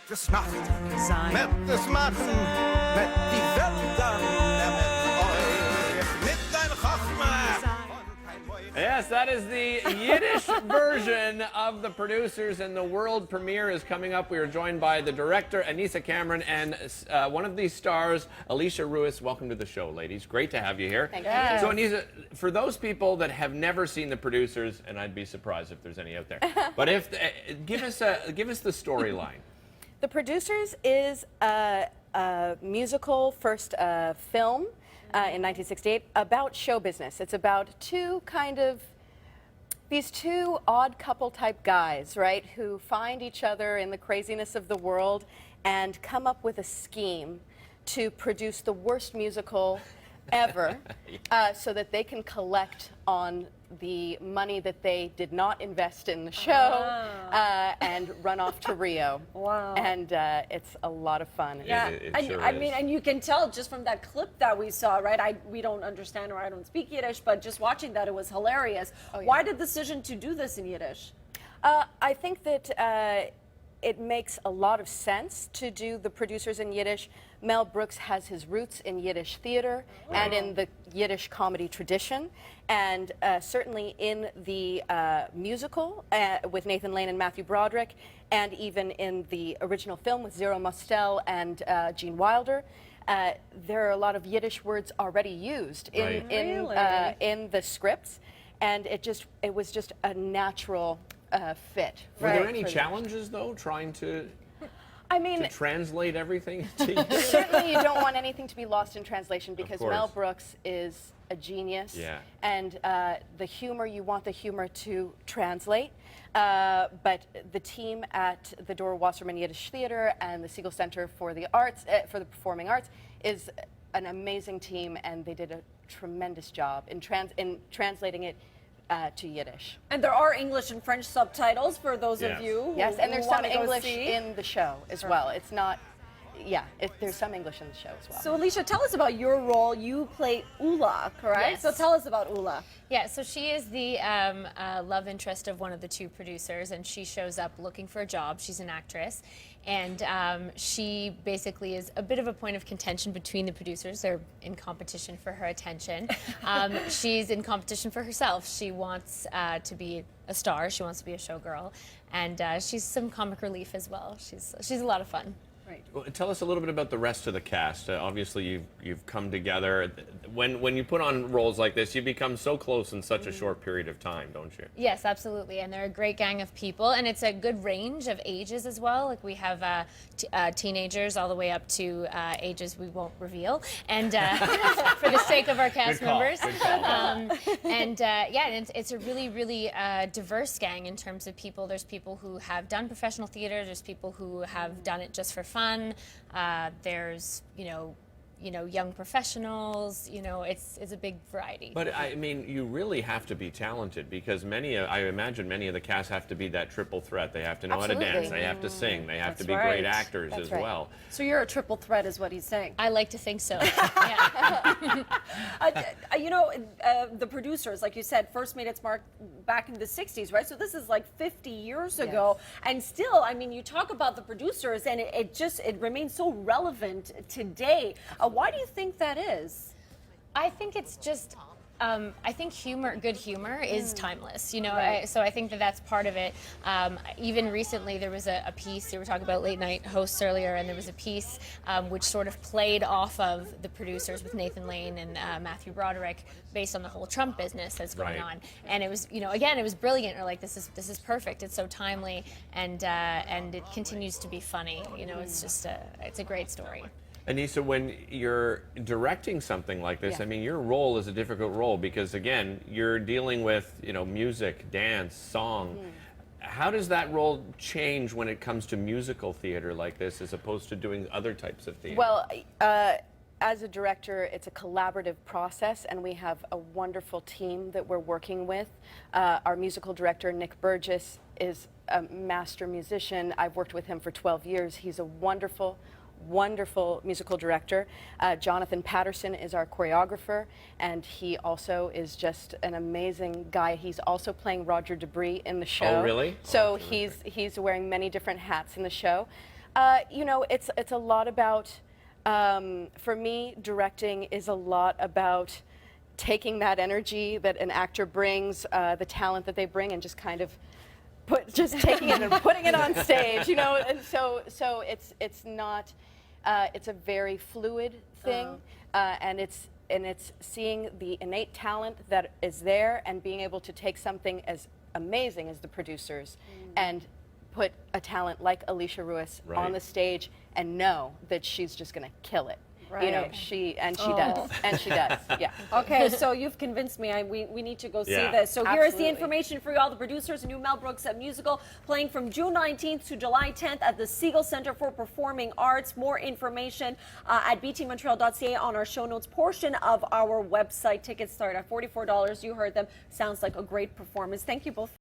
Het machen, met het machen, met die velden en met oi, met een gachma. Yes, that is the Yiddish version of the producers, and the world premiere is coming up. We are joined by the director, Anisa Cameron, and one of these stars, Alisha Ruiss. Welcome to the show, ladies. Great to have you here. Thank you. So, Anisa, for those people that have never seen the producers, and I'd be surprised if there's any out there, but if give us the storyline. The Producers is a musical first film in 1968 about show business. It's about these two odd couple type guys, right, who find each other in the craziness of the world and come up with a scheme to produce the worst musical ever so that they can collect on the money that they did not invest in the show and run off to Rio. Wow. And it's a lot of fun. Yeah, It I mean, and you can tell just from that clip that we saw, right? We don't understand or I don't speak Yiddish, but just watching that, it was hilarious. Oh, yeah. Why the decision to do this in Yiddish? I think that it makes a lot of sense to do the Producers in Yiddish. Mel Brooks has his roots in Yiddish theater and in the Yiddish comedy tradition, and certainly in the musical with Nathan Lane and Matthew Broderick, and even in the original film with Zero Mostel and Gene Wilder. There are a lot of Yiddish words already used in the scripts, and it was just a natural fit. Were there any challenges, though, trying to translate everything to Yiddish? Certainly you don't want anything to be lost in translation, because course. Mel Brooks is a genius. Yeah. And the humor, you want the humor to translate. But the team at the Dora Wasserman Yiddish Theater and the Segal Centre for the Arts, for the Performing Arts, is an amazing team, and they did a tremendous job in translating it to Yiddish. And there are English and French subtitles for those of you Yes, and there's who some wanna go English see. in the show as well. It's not, there's some English in the show as well. So Alisha, tell us about your role. You play Ula, correct? Yes. So tell us about Ula. Yeah, so she is the love interest of one of the two producers, and she shows up looking for a job. She's an actress, and she basically is a bit of a point of contention between the producers. They're in competition for her attention. She's in competition for herself. She wants to be a star. She wants to be a showgirl, and she's some comic relief as well. She's a lot of fun. Right. Well, tell us a little bit about the rest of the cast. Obviously, you've come together. When you put on roles like this, you become so close in such a short period of time, don't you? Yes, absolutely, and they're a great gang of people, and it's a good range of ages as well. Like we have teenagers all the way up to ages we won't reveal, and for the sake of our cast members. And it's a really, really diverse gang in terms of people. There's people who have done professional theater. There's people who have done it just for fun. There's young professionals. It's a big variety. But I mean, you really have to be talented, because I imagine many of the cast have to be that triple threat. They have to know how to dance, they have to sing, they have to be great actors as well. So you're a triple threat is what he's saying. I like to think so. Yeah. The Producers, like you said, first made its mark back in the 60s, right? So this is like 50 years ago. And still, I mean, you talk about the Producers, and it remains so relevant today. Why do you think that is? I think it's just, I think good humor is timeless, so I think that's part of it. Even recently there was a piece, you were talking about late night hosts earlier, and there was a piece which sort of played off of the Producers with Nathan Lane and Matthew Broderick, based on the whole Trump business that's going on. And it was, again, it was brilliant. We're like, this is perfect. It's so timely, and it continues to be funny. It's just it's a great story. Anisa, when you're directing something like this, I mean, your role is a difficult role, because, again, you're dealing with, music, dance, song. How does that role change when it comes to musical theater like this, as opposed to doing other types of theater? Well, as a director, it's a collaborative process, and we have a wonderful team that we're working with. Our musical director, Nick Burgess, is a master musician. I've worked with him for 12 years. He's a wonderful musical director. Jonathan Patterson is our choreographer, and he also is just an amazing guy. He's also playing Roger Debris in the show. Oh, really? So he's wearing many different hats in the show. You know, it's a lot about, for me, directing is a lot about taking that energy that an actor brings, the talent that they bring, and just kind of just taking it and putting it on stage, you know. And so it's not, it's a very fluid thing, and it's seeing the innate talent that is there and being able to take something as amazing as the producers and put a talent like Alisha Ruiss on the stage and know that she's just going to kill it. You know, she does, and she does. Yeah. Okay, so you've convinced me. We need to go see this. So here is the information for you all. The producers, a new Mel Brooks musical playing from June 19th to July 10th at the Segal Centre for Performing Arts. More information at btmontreal.ca on our show notes portion of our website. Tickets start at $44. You heard them. Sounds like a great performance. Thank you both.